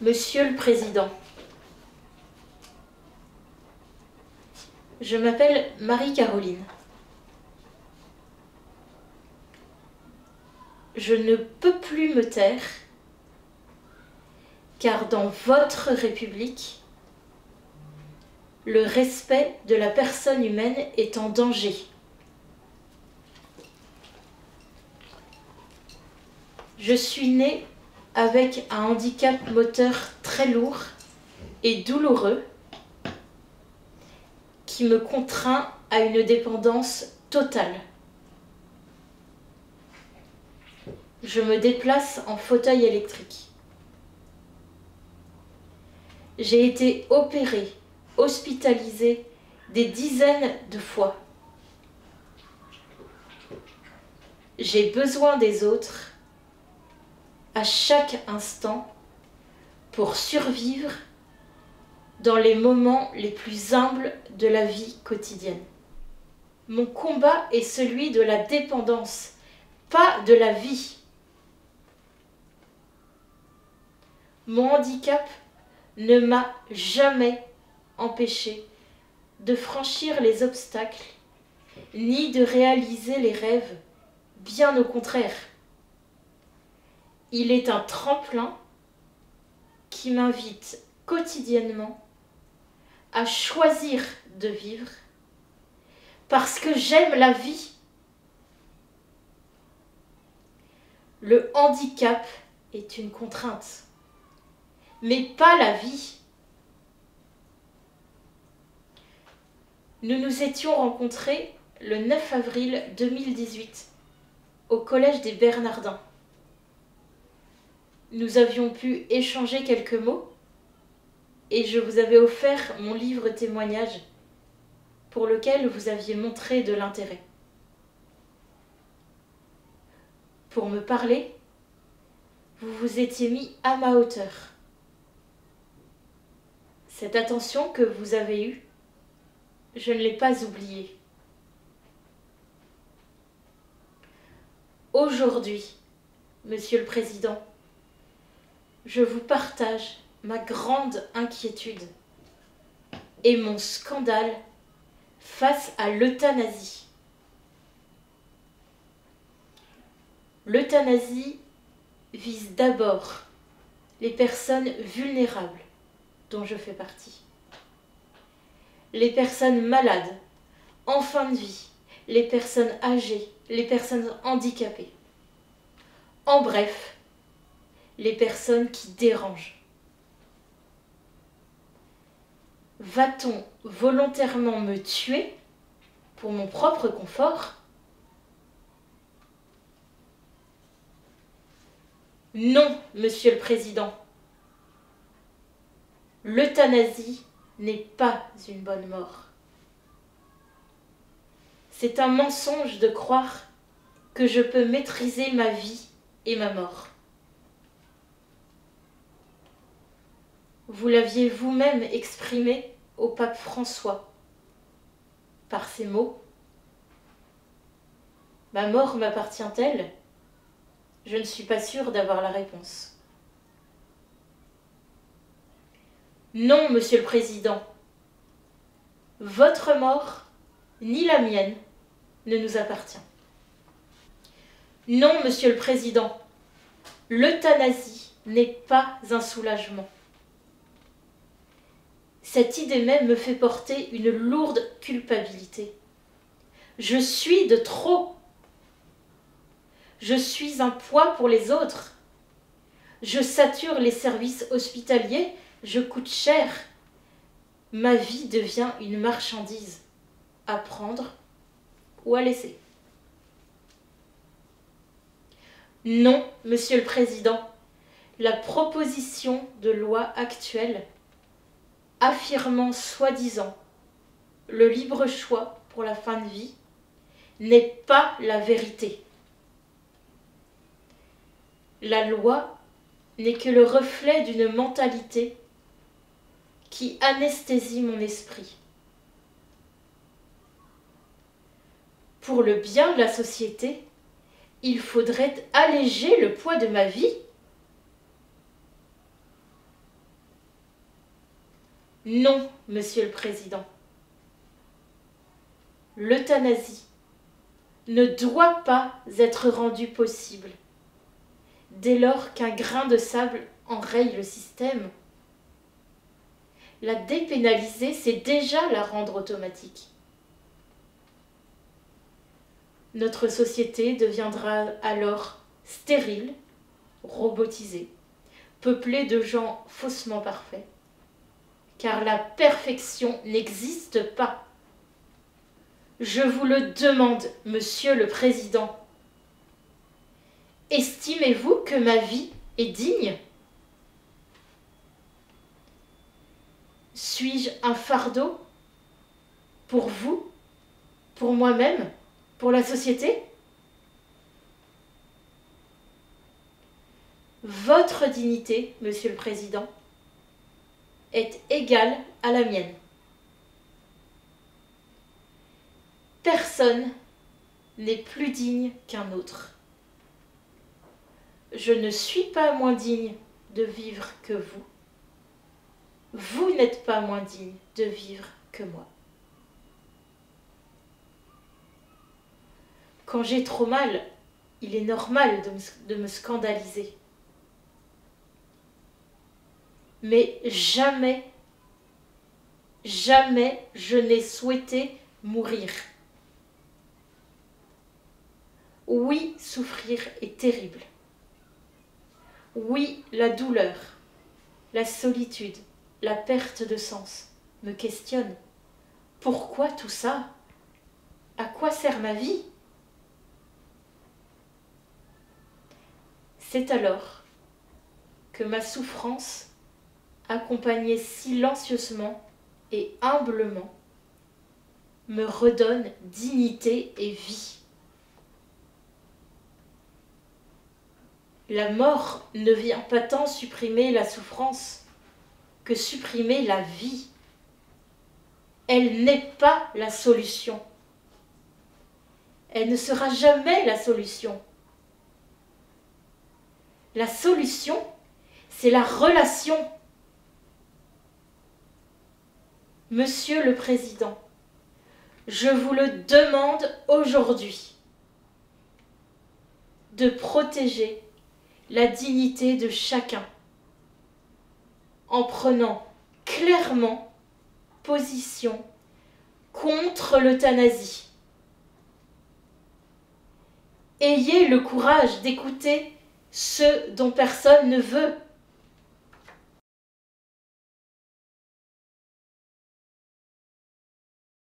Monsieur le Président, je m'appelle Marie-Caroline. Je ne peux plus me taire, car dans votre République, le respect de la personne humaine est en danger. Je suis née avec un handicap moteur très lourd et douloureux qui me contraint à une dépendance totale. Je me déplace en fauteuil électrique. J'ai été opérée, hospitalisée des dizaines de fois. J'ai besoin des autres à chaque instant pour survivre dans les moments les plus humbles de la vie quotidienne. Mon combat est celui de la dépendance, pas de la vie. Mon handicap ne m'a jamais empêché de franchir les obstacles, ni de réaliser les rêves, bien au contraire. Il est un tremplin qui m'invite quotidiennement à choisir de vivre parce que j'aime la vie. Le handicap est une contrainte, mais pas la vie. Nous nous étions rencontrés le 9 avril 2018 au Collège des Bernardins. Nous avions pu échanger quelques mots et je vous avais offert mon livre témoignage pour lequel vous aviez montré de l'intérêt. Pour me parler, vous vous étiez mis à ma hauteur. Cette attention que vous avez eue, je ne l'ai pas oubliée. Aujourd'hui, Monsieur le Président, je vous partage ma grande inquiétude et mon scandale face à l'euthanasie. L'euthanasie vise d'abord les personnes vulnérables, dont je fais partie. Les personnes malades, en fin de vie, les personnes âgées, les personnes handicapées. En bref, les personnes qui dérangent. Va-t-on volontairement me tuer pour mon propre confort? Non, Monsieur le Président. L'euthanasie n'est pas une bonne mort. C'est un mensonge de croire que je peux maîtriser ma vie et ma mort. Vous l'aviez vous-même exprimé au pape François par ces mots. Ma mort m'appartient-elle? Je ne suis pas sûre d'avoir la réponse. Non, Monsieur le Président. Votre mort, ni la mienne, ne nous appartient. Non, Monsieur le Président. L'euthanasie n'est pas un soulagement. Cette idée même me fait porter une lourde culpabilité. Je suis de trop. Je suis un poids pour les autres. Je sature les services hospitaliers, je coûte cher. Ma vie devient une marchandise à prendre ou à laisser. Non, Monsieur le Président, la proposition de loi actuelle affirmant soi-disant le libre choix pour la fin de vie n'est pas la vérité. La loi n'est que le reflet d'une mentalité qui anesthésie mon esprit. Pour le bien de la société, il faudrait alléger le poids de ma vie. Non, Monsieur le Président. L'euthanasie ne doit pas être rendue possible dès lors qu'un grain de sable enraye le système. La dépénaliser, c'est déjà la rendre automatique. Notre société deviendra alors stérile, robotisée, peuplée de gens faussement parfaits. Car la perfection n'existe pas. Je vous le demande, Monsieur le Président. Estimez-vous que ma vie est digne? Suis-je un fardeau pour vous, pour moi-même, pour la société? Votre dignité, Monsieur le Président, est égale à la mienne. Personne n'est plus digne qu'un autre. Je ne suis pas moins digne de vivre que vous. Vous n'êtes pas moins digne de vivre que moi. Quand j'ai trop mal, il est normal de me scandaliser. Mais jamais, jamais je n'ai souhaité mourir. Oui, souffrir est terrible. Oui, la douleur, la solitude, la perte de sens me questionnent. Pourquoi tout ça? À quoi sert ma vie? C'est alors que ma souffrance, accompagnée silencieusement et humblement, me redonne dignité et vie. La mort ne vient pas tant supprimer la souffrance que supprimer la vie. Elle n'est pas la solution. Elle ne sera jamais la solution. La solution, c'est la relation. Monsieur le Président, je vous le demande aujourd'hui de protéger la dignité de chacun en prenant clairement position contre l'euthanasie. Ayez le courage d'écouter ceux dont personne ne veut.